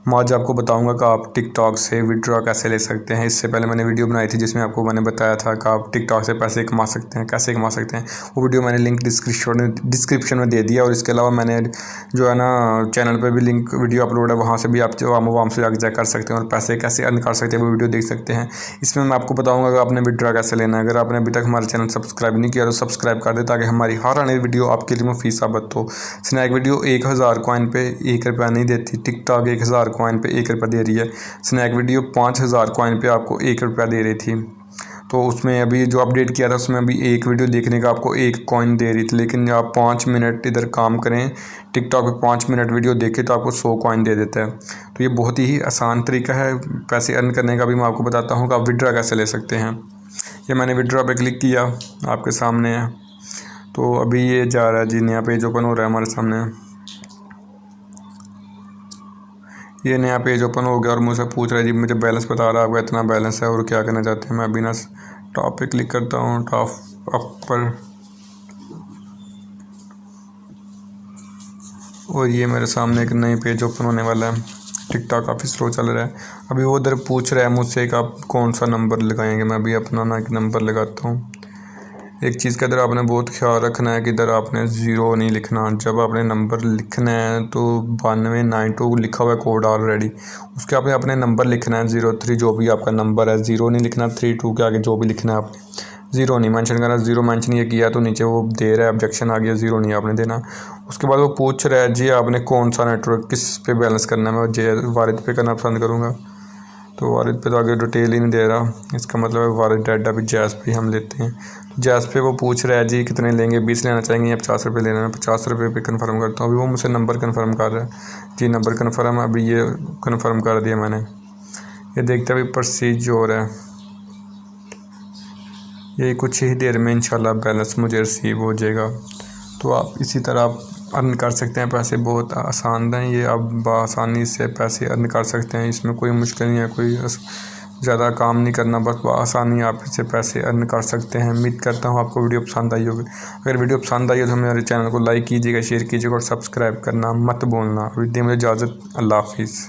मैं आज आपको बताऊंगा कि आप टिकटॉक से विड्रॉ कैसे ले सकते हैं। इससे पहले मैंने वीडियो बनाई थी जिसमें आपको मैंने बताया था कि आप टिकटॉक से पैसे कमा सकते हैं, कैसे कमा सकते हैं। वो वीडियो मैंने लिंक डिस्क्रिप्शन में दे दिया और इसके अलावा मैंने जो है ना चैनल पर भी लिंक वीडियो अपलोड है, वहाँ से भी आप वहाँ से जाकर चेक कर सकते हैं और पैसे कैसे अर्न कर सकते हैं वो वीडियो देख सकते हैं। इसमें मैं आपको बताऊँगा कि आपने विड्रॉ कैसे लेना है। अगर आपने अभी तक हमारे चैनल सब्सक्राइब नहीं किया तो सब्सक्राइब कर दे ताकि हमारी हर आने वीडियो आपके लिए मुफीद साबित हो। स्नैक वीडियो 1000 कॉइन पे 1 रुपया नहीं देती, टिकटॉक 1000 कॉइन पे 1 रुपया दे रही है। स्नैक वीडियो 5000 कॉइन पे आपको 1 रुपया दे रही थी। तो उसमें अभी जो अपडेट किया था उसमें अभी एक वीडियो देखने का आपको 1 कॉइन दे रही थी, लेकिन आप 5 मिनट इधर काम करें टिकटॉक पे 5 मिनट वीडियो देखें तो आपको 100 कॉइन दे देता है। तो ये बहुत ही आसान तरीका है पैसे अर्न करने का। भी मैं आपको बताता हूँ कि आप विड्रॉ कैसे ले सकते हैं। ये मैंने विड्रॉ पे क्लिक किया, आपके सामने है। तो अभी ये जा रहा है जी, नया पेज ओपन हो रहा है हमारे सामने। ये नया पेज ओपन हो गया और मुझसे पूछ रहा है जी, मुझे बैलेंस बता रहा है आपका इतना बैलेंस है और क्या करना चाहते हैं। मैं अभी ना टॉप पे क्लिक करता हूँ, टॉप अप पर, और ये मेरे सामने एक नई पेज ओपन होने वाला है। टिकटॉक काफ़ी स्लो चल रहा है। अभी वो उधर पूछ रहा है मुझसे कि आप कौन सा नंबर लगाएंगे। मैं अभी अपना ना एक नंबर लगाता हूँ। एक चीज़ का इधर आपने बहुत ख्याल रखना है कि इधर आपने 0 नहीं लिखना। जब आपने नंबर लिखना है तो 9292 लिखा हुआ है कोड ऑलरेडी, उसके आपने अपने नंबर लिखना है 03 जो भी आपका नंबर है। 0 नहीं लिखना, 32 के आगे जो भी लिखना है आपने 0 नहीं मेंशन करना। 0 मेंशन ये किया तो नीचे वो दे रहा है ऑब्जेक्शन आ गया, 0 नहीं आपने देना। उसके बाद वो पूछ रहा है जी आपने कौन सा नेटवर्क किस पे बैलेंस करना है। मैं जे वारिद पे करना पसंद करूँगा, तो वारिद पे तो आगे डिटेल ही नहीं दे रहा। इसका मतलब है वारिद डाटा अभी जैज़ पे हम लेते हैं। तो जैज़ पे वो पूछ रहा है जी कितने लेंगे, 20 लेना चाहेंगे या 50 रुपये लेना है। 50 रुपये पे कन्फर्म करता हूँ। अभी वो मुझसे नंबर कन्फर्म कर रहा है जी, नंबर कन्फर्म है। अभी ये कन्फर्म कर दिया मैंने। ये देखते अभी प्रोसीड जो हो रहा है, ये कुछ ही देर में इंशाल्लाह बैलेंस मुझे रिसीव हो जाएगा। तो आप इसी तरह आप अर्न कर सकते हैं पैसे। बहुत आसान है ये, आप बआसानी से पैसे अर्न कर सकते हैं। इसमें कोई मुश्किल नहीं है, कोई ज़्यादा काम नहीं करना, बस आसानी आप इससे पैसे अर्न कर सकते हैं। उम्मीद करता हूँ आपको वीडियो पसंद आई होगी। अगर वीडियो पसंद आई हो तो मेरे चैनल को लाइक कीजिएगा, शेयर कीजिएगा और सब्सक्राइब करना मत भूलना। अभी दे मुझे इजाज़त, अल्लाह हाफिज़।